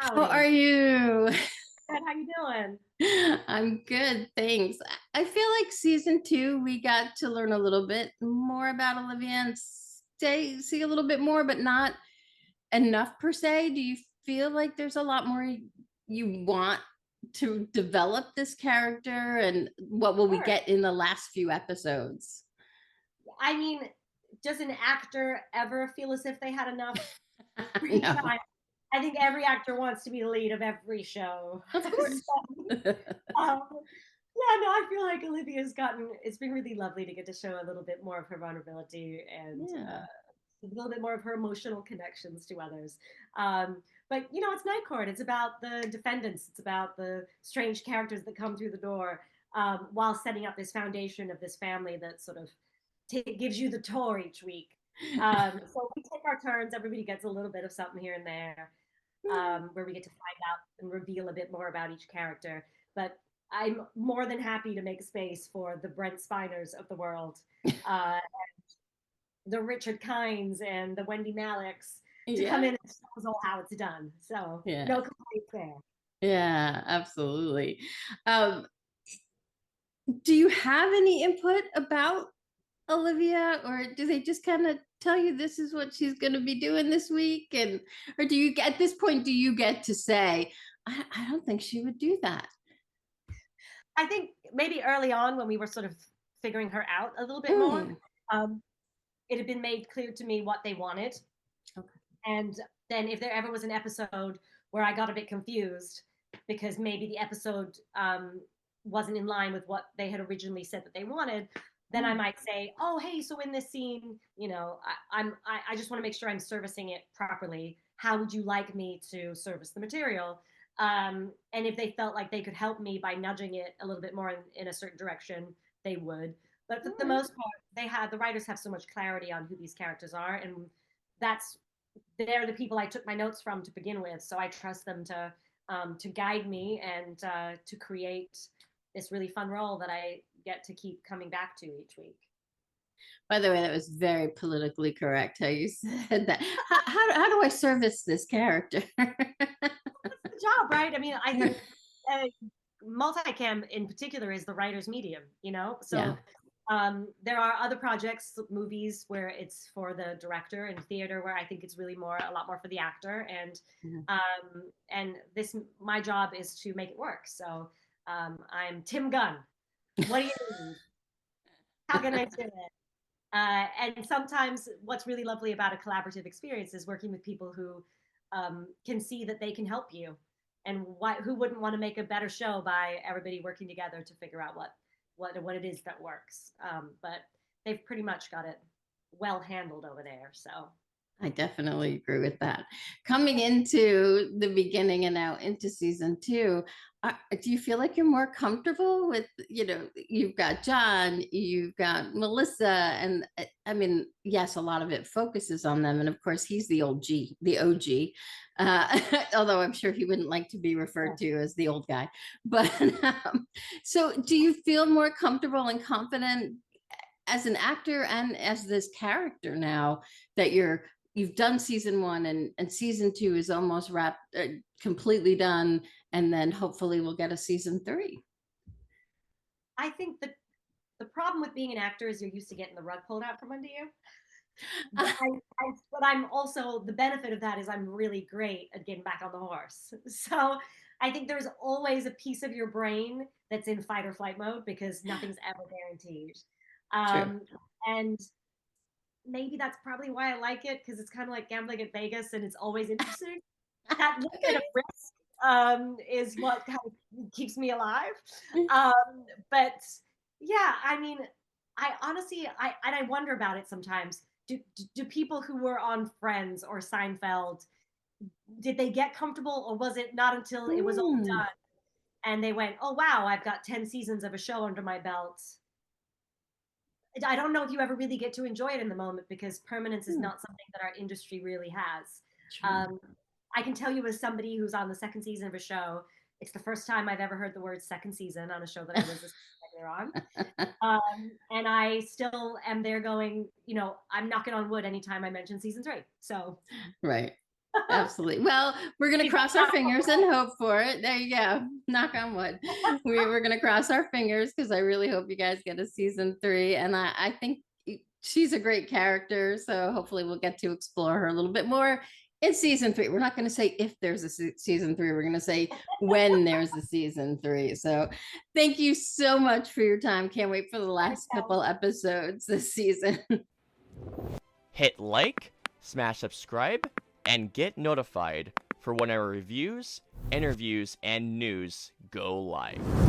How Howdy. are you? Good, how you doing? I'm good, thanks. I feel like season two, we got to learn a little bit more about Olivia and see a little bit more, but not enough per se. Do you feel like there's a lot more you want to develop this character, and what will we Sure. get in the last few episodes? I mean, does an actor ever feel as if they had enough screen No, time? I think every actor wants to be the lead of every show. of So, course. um, yeah, no, I feel like Olivia's it's been really lovely to get to show a little bit more of her vulnerability and Yeah. a little bit more of her emotional connections to others. But it's Night Court. It's about the defendants. It's about the strange characters that come through the door, while setting up this foundation of this family that sort of gives you the tour each week. So we take our turns. Everybody gets a little bit of something here and there, where we get to find out and reveal a bit more about each character. But I'm more than happy to make space for the Brent Spiners of the world, uh, the Richard Kynes and the Wendy Malicks to come Yeah. in and show us all how it's done. So Yeah. no complaints there. Yeah, absolutely. Um, do you have any input about Olivia, or do they just kind of tell you this is what she's going to be doing this week? And, or do you, at this point, do you get to say, I don't think she would do that? I think maybe early on when we were sort of figuring her out a little bit more, Mm, um, it had been made clear to me what they wanted. okay. And then if there ever was an episode where I got a bit confused because maybe the episode wasn't in line with what they had originally said that they wanted, then I Mm, might say, "Oh, hey, so in this scene, I just want to make sure I'm servicing it properly. How would you like me to service the material?" And if they felt like they could help me by nudging it a little bit more in a certain direction, they would. But for all the right. most part, the writers have so much clarity on who these characters are, and that's they're the people I took my notes from to begin with. So I trust them to guide me and to create this really fun role that I get to keep coming back to each week. By the way, that was very politically correct how you said that. How do I service this character? Good job, right? I mean, I think uh, multicam in particular is the writer's medium, Yeah. So there are other projects, movies where it's for the director, and theater where I think it's really a lot more for the actor. Mhm. And this, my job is to make it work. So I'm Tim Gunn. What do you need? How can I do it? And sometimes what's really lovely about a collaborative experience is working with people who can see that they can help you. And who wouldn't want to make a better show by everybody working together to figure out what it is that works. But they've pretty much got it well handled over there. So I definitely agree with that. Coming into the beginning and now into season two, do you feel like you're more comfortable with, you've got John, you've got Melissa, and I mean, yes, a lot of it focuses on them. And of course, he's the old G, the OG, although I'm sure he wouldn't like to be referred yeah. to as the old guy. But so do you feel more comfortable and confident as an actor and as this character now that you've done season one, and season two is almost wrapped, completely done, and then hopefully we'll get a season three. I think that the problem with being an actor is you're used to getting the rug pulled out from under you. But I'm also the benefit of that is I'm really great at getting back on the horse. So I think there's always a piece of your brain that's in fight or flight mode because nothing's ever guaranteed. True. Um, and maybe that's probably why I like it because it's kind of like gambling at Vegas and it's always interesting. That little bit Okay. of risk is what kind of keeps me alive. But yeah, I mean, I wonder about it sometimes. Do people who were on Friends or Seinfeld did they get comfortable, or was it not until it was all Hmm. done and they went, "Oh wow, I've got 10 seasons of a show under my belt." I don't know if you ever really get to enjoy it in the moment because permanence is Hmm. not something that our industry really has. True. Um, I can tell you as somebody who's on the second season of a show, it's the first time I've ever heard the word second season on a show that I was a regular on. And I still am there going, I'm knocking on wood anytime I mention season three. So Right. Absolutely. Well, we're going to She's cross our fingers and hope for it. There you go. Knock on wood. We're going to cross our fingers because I really hope you guys get a season 3. And I think she's a great character. So hopefully we'll get to explore her a little bit more in season 3. We're not going to say if there's a season 3. We're going to say when there's a season 3. So thank you so much for your time. Can't wait for the last couple episodes this season. Hit like, smash subscribe, and get notified for when our reviews, interviews, and news go live.